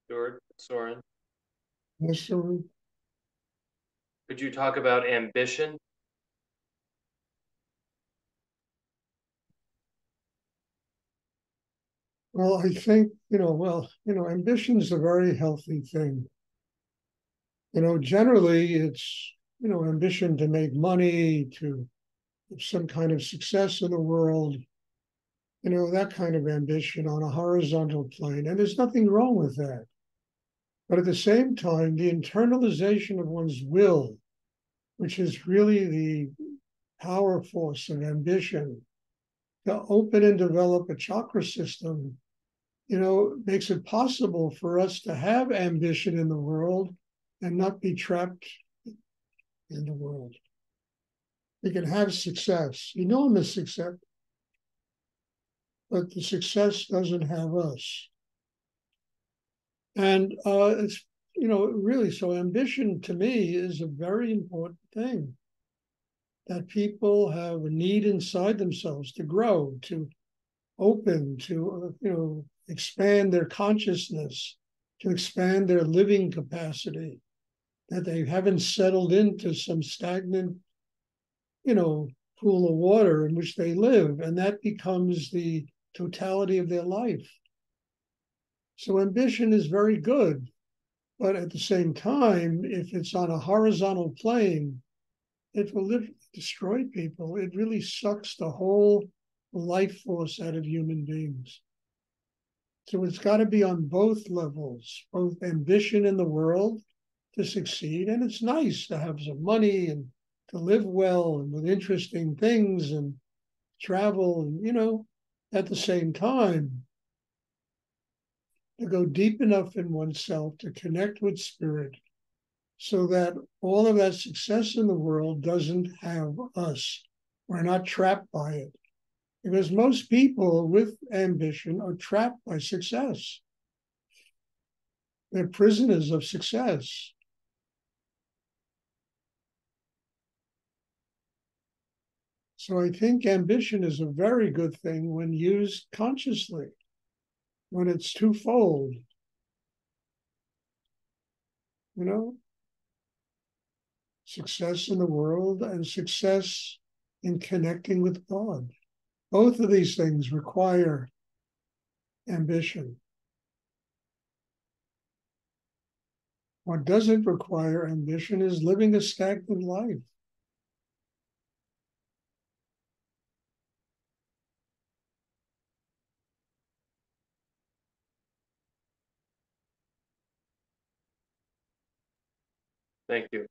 Stuart, Soren, Yes, so, could you talk about ambition? well, I think, ambition is a very healthy thing. Generally it's, ambition to make money, to have some kind of success in the world, that kind of ambition on a horizontal plane. And there's nothing wrong with that. But at the same time, the internalization of one's will, which is really the power force of ambition, to open and develop a chakra system, makes it possible for us to have ambition in the world and not be trapped in the world. We can have success, enormous success, but the success doesn't have us. And it's, really, so ambition to me is a very important thing, that people have a need inside themselves to grow, to open, to, expand their consciousness, to expand their living capacity, that they haven't settled into some stagnant, you know, pool of water in which they live, and that becomes the totality of their life. So ambition is very good, but at the same time, if it's on a horizontal plane, it will literally destroy people. It really sucks the whole life force out of human beings. So it's got to be on both levels, both ambition in the world to succeed. And it's nice to have some money and to live well and with interesting things and travel. And, at the same time, to go deep enough in oneself to connect with spirit so that all of that success in the world doesn't have us. We're not trapped by it. Because most people with ambition are trapped by success. They're prisoners of success. So I think ambition is a very good thing when used consciously, when it's twofold, you know, success in the world and success in connecting with God. Both of these things require ambition. What doesn't require ambition is living a stagnant life. Thank you.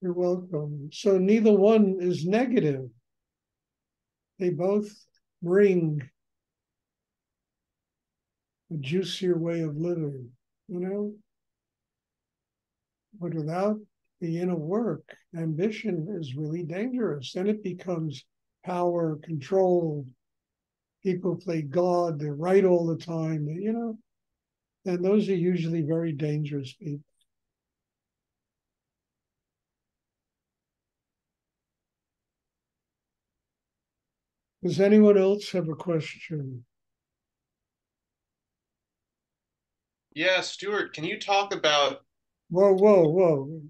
You're welcome. So neither one is negative. They both bring a juicier way of living, you know? But without the inner work, ambition is really dangerous. Then it becomes power, control. People play God, they're right all the time, and those are usually very dangerous people. Does anyone else have a question? Yeah, Stuart, can you talk about? Whoa, whoa, whoa.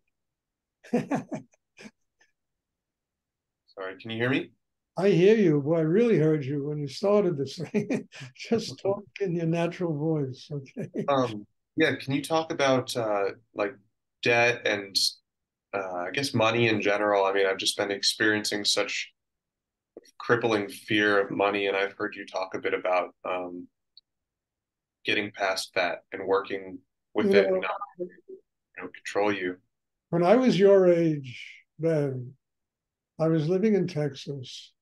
Sorry, can you hear me? I hear you. Boy, I really heard you when you started this thing. Just talk in your natural voice, okay? Um, yeah, can you talk about like debt and I guess money in general? I mean, I've just been experiencing such crippling fear of money, and I've heard you talk a bit about getting past that and working You with it and know, not, control you. when I was your age, Ben, I was living in Texas,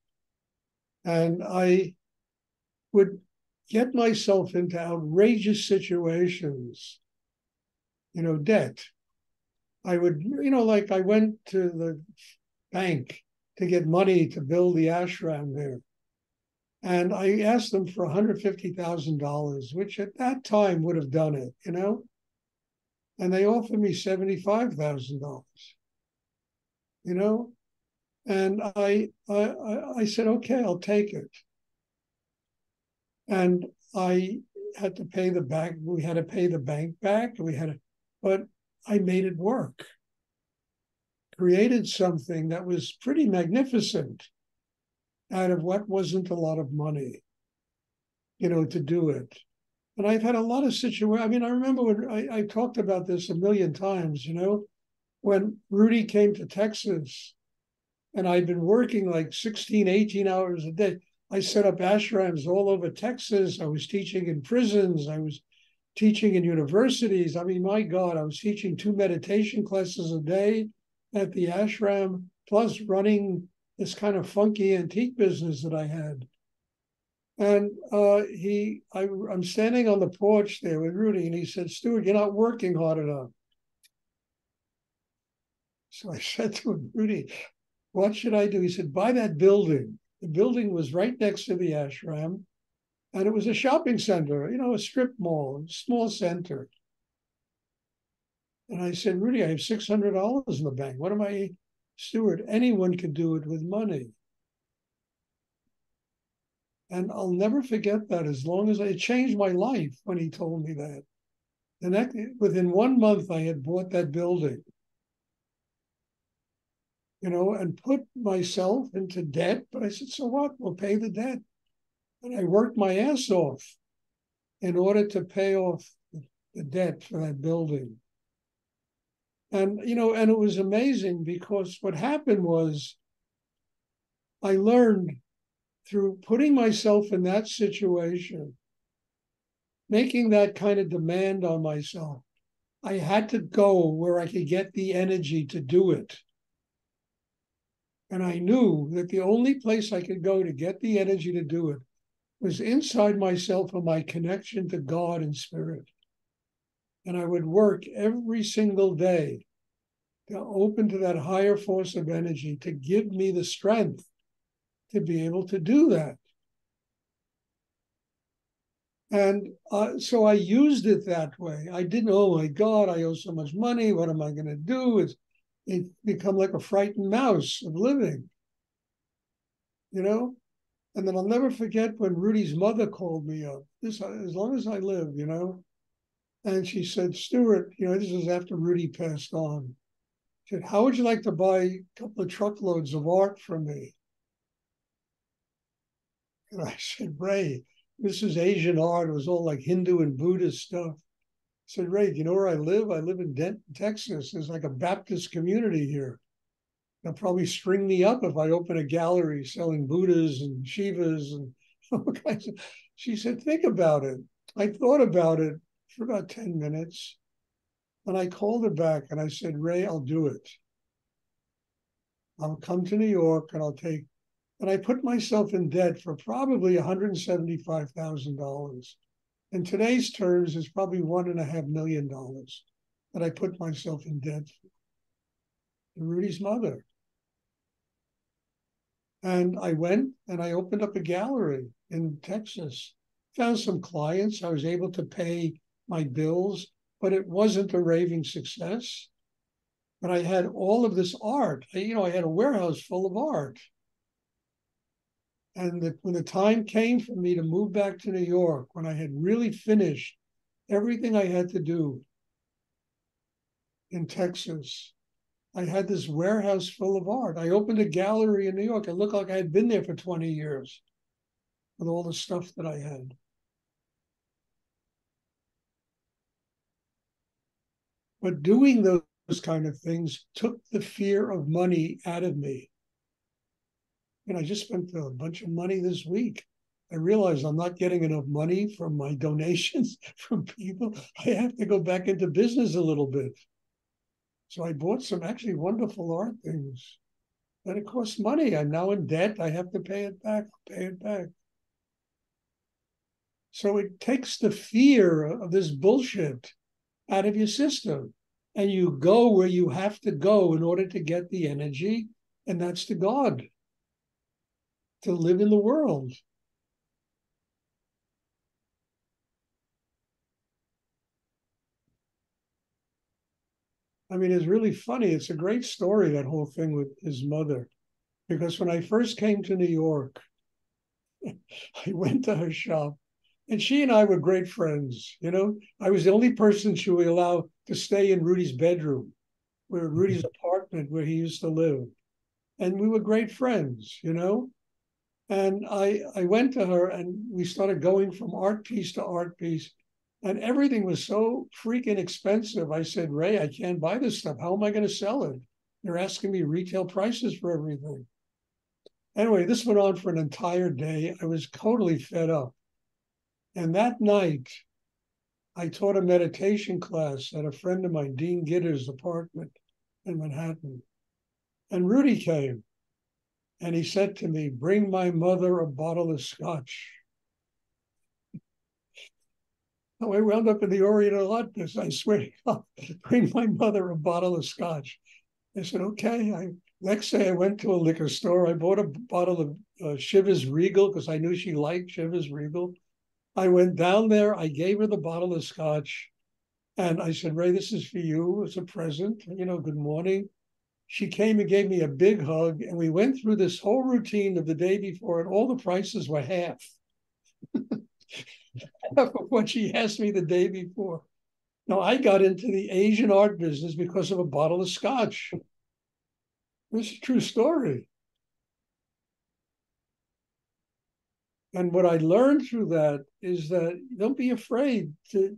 and I would get myself into outrageous situations, debt. I would, like I went to the bank to get money to build the ashram there. And I asked them for $150,000, which at that time would have done it, and they offered me $75,000, you know, and I said, okay, I'll take it. And I had to pay the bank. We had to pay the bank back. But I made it work. Created something that was pretty magnificent out of what wasn't a lot of money, to do it. And I've had a lot of situations. I mean, I remember when I talked about this a million times, when Rudy came to Texas and I'd been working like 16, 18 hours a day. I set up ashrams all over Texas. I was teaching in prisons. I was teaching in universities. I mean, my God, I was teaching 2 meditation classes a day at the ashram, plus running this kind of funky antique business that I had. And I'm standing on the porch there with Rudy, and he said, "Stuart, you're not working hard enough." So I said to him, "Rudy, what should I do?" He said, "Buy that building." The building was right next to the ashram, and it was a shopping center, a strip mall, a small center. And I said, "Rudy, I have $600 in the bank. What am I, Stuart? Anyone could do it with money." And I'll never forget that as long as it changed my life when he told me that. Within 1 month, I had bought that building, and put myself into debt. But I said, "So what? We'll pay the debt." And I worked my ass off in order to pay off the debt for that building. And, and it was amazing because what happened was I learned through putting myself in that situation, making that kind of demand on myself, I had to go where I could get the energy to do it. And I knew that the only place I could go to get the energy to do it was inside myself and my connection to God and spirit. And I would work every single day to open to that higher force of energy to give me the strength to be able to do that. And so I used it that way. I didn't, "Oh my God, I owe so much money. What am I going to do?" It become like a frightened mouse of living, And then I'll never forget when Rudy's mother called me up, as long as I live, And she said, "Stuart, this is after Rudy passed on. She said, 'How would you like to buy a couple of truckloads of art from me?'" And I said, "Ray, this is Asian art." It was all like Hindu and Buddhist stuff. I said, "Ray, do you know where I live? I live in Denton, Texas. There's like a Baptist community here. They'll probably string me up if I open a gallery selling Buddhas and Shivas and all kinds of." She said, "Think about it." I thought about it for about 10 minutes. And I called her back and I said, "Ray, I'll do it. I'll come to New York and and I put myself in debt for probably $175,000. In today's terms, it's probably $1.5 million that I put myself in debt for Rudy's mother. And I went and I opened up a gallery in Texas, found some clients. I was able to pay my bills, but it wasn't a raving success. But I had all of this art. I had a warehouse full of art. And when the time came for me to move back to New York, when I had really finished everything I had to do in Texas, I had this warehouse full of art. I opened a gallery in New York. It looked like I had been there for 20 years with all the stuff that I had. But doing those kind of things took the fear of money out of me. And I just spent a bunch of money this week. I realized I'm not getting enough money from my donations from people. I have to go back into business a little bit. So I bought some actually wonderful art things. And it costs money. I'm now in debt. I have to pay it back. Pay it back. So it takes the fear of this bullshit out of your system. And you go where you have to go in order to get the energy, and that's to God, to live in the world. I mean, it's really funny. It's a great story, that whole thing with his mother. Because when I first came to New York, I went to her shop And she and I were great friends. I was the only person she would allow to stay in Rudy's bedroom, where Rudy's apartment where he used to live. And we were great friends. And I went to her and we started going from art piece to art piece. And everything was so freaking expensive. I said, Ray, I can't buy this stuff. How am I going to sell it? They're asking me retail prices for everything. Anyway, this went on for an entire day. I was totally fed up. And that night, I taught a meditation class at a friend of mine, Dean Gitter's apartment in Manhattan. And Rudy came and he said to me, bring my mother a bottle of scotch. So I wound up in the Oriental Art business. I swear to God, bring my mother a bottle of scotch. I said, okay. Next day I went to a liquor store. I bought a bottle of Chivas Regal because I knew she liked Chivas Regal. I went down there. I gave her the bottle of scotch. And I said, Ray, this is for you as a present. Good morning. She came and gave me a big hug. And we went through this whole routine of the day before, and all the prices were half of what she asked me the day before. Now, I got into the Asian art business because of a bottle of scotch. This is a true story. And what I learned through that is that don't be afraid to,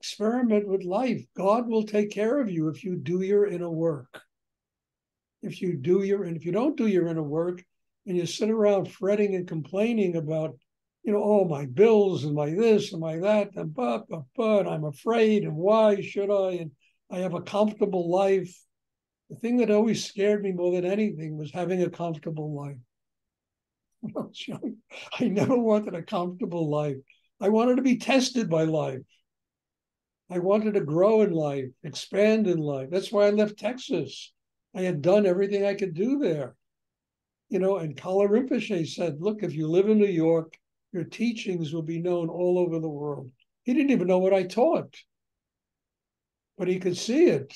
experiment with life. God will take care of you if you do your inner work. If you don't do your inner work and you sit around fretting and complaining about, oh, my bills and my this and my that, and but I'm afraid, and why should I? And I have a comfortable life. The thing that always scared me more than anything was having a comfortable life. When I was young, I never wanted a comfortable life. I wanted to be tested by life. I wanted to grow in life, expand in life. That's why I left Texas. I had done everything I could do there. And Kala Rinpoche said, look, if you live in New York, your teachings will be known all over the world. He didn't even know what I taught, but he could see it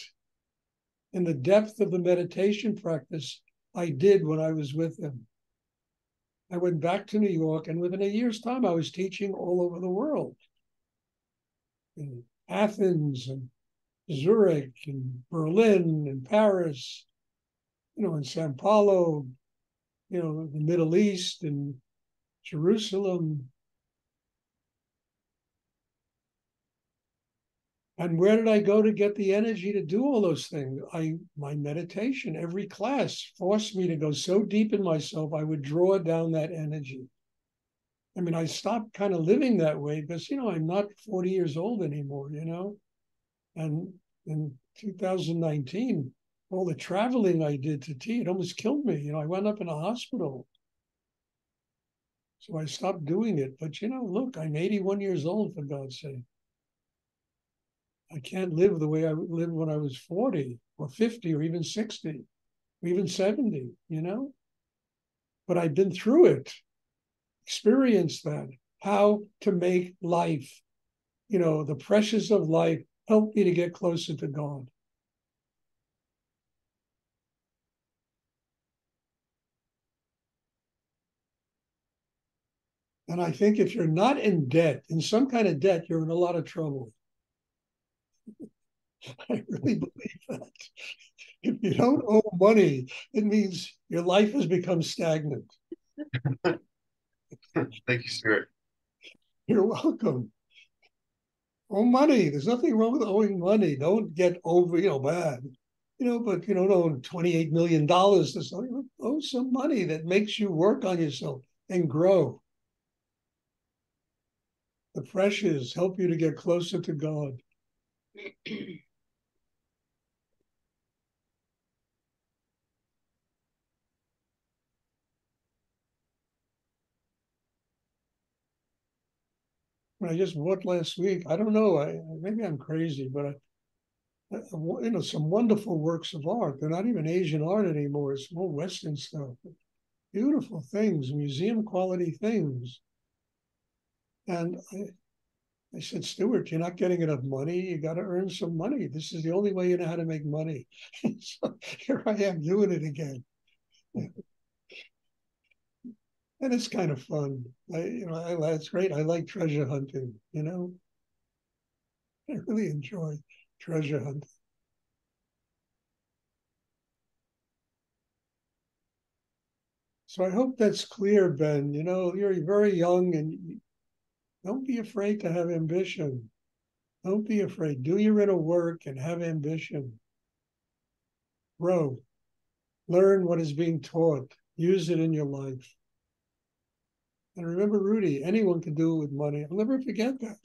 in the depth of the meditation practice I did when I was with him. I went back to New York, and within a year's time, I was teaching all over the world. In Athens and Zurich and Berlin and Paris, in Sao Paulo, the Middle East and Jerusalem. And where did I go to get the energy to do all those things? My meditation, every class forced me to go so deep in myself, I would draw down that energy. I mean, I stopped kind of living that way because, I'm not 40 years old anymore, And in 2019, all the traveling I did to teach, it almost killed me. I wound up in a hospital. So I stopped doing it. But, look, I'm 81 years old, for God's sake. I can't live the way I lived when I was 40 or 50 or even 60 or even 70, But I've been through it, experienced that, how to make life, the pressures of life help me to get closer to God. And I think if you're not in debt, in some kind of debt, you're in a lot of trouble. I really believe that. If you don't owe money, it means your life has become stagnant. Thank you, Stuart. You're welcome. Owe money. There's nothing wrong with owing money. Don't get over, bad. But you don't owe $28 million to something. Owe some money that makes you work on yourself and grow. The pressures help you to get closer to God. I just bought last week. I don't know. Maybe I'm crazy, but some wonderful works of art. They're not even Asian art anymore. It's more Western stuff. Beautiful things, museum quality things. And I said, Stuart, you're not getting enough money. You got to earn some money. This is the only way you know how to make money. So here I am doing it again. And it's kind of fun. It's great. I like treasure hunting, I really enjoy treasure hunting. So I hope that's clear, Ben. You're very young and don't be afraid to have ambition. Don't be afraid. Do your inner work and have ambition. Grow. Learn what is being taught. Use it in your life. And remember, Rudy, anyone can do it with money. I'll never forget that.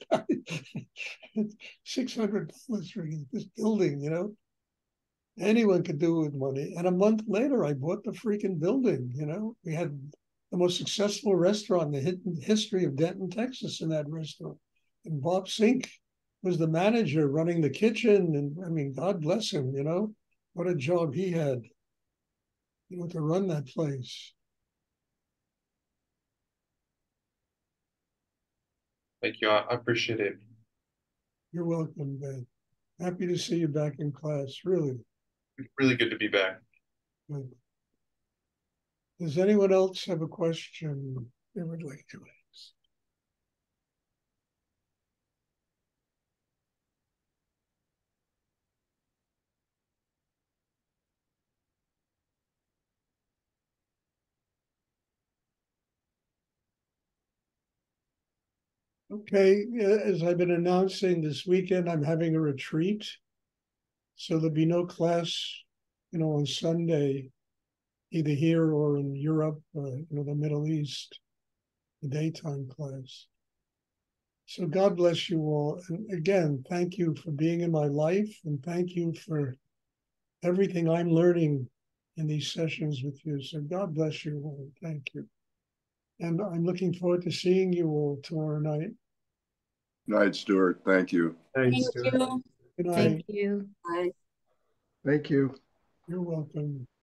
$600 for this building. Anyone could do it with money. And a month later, I bought the freaking building. We had the most successful restaurant in the history of Denton, Texas, in that restaurant. And Bob Sink was the manager running the kitchen. And I mean, God bless him, what a job he had, to run that place. Thank you. I appreciate it. You're welcome, Ben. Happy to see you back in class, really. Really good to be back. Good. Does anyone else have a question they would like to ask? Okay, as I've been announcing this weekend, I'm having a retreat. So there'll be no class, on Sunday, either here or in Europe, the Middle East, the daytime class. So God bless you all. And again, thank you for being in my life, and thank you for everything I'm learning in these sessions with you. So God bless you all. Thank you. And I'm looking forward to seeing you all tomorrow night. Night, Stuart. Thank you. Thanks, Thank Stuart. you. Good night. Thank you. Bye. Thank you. You're welcome.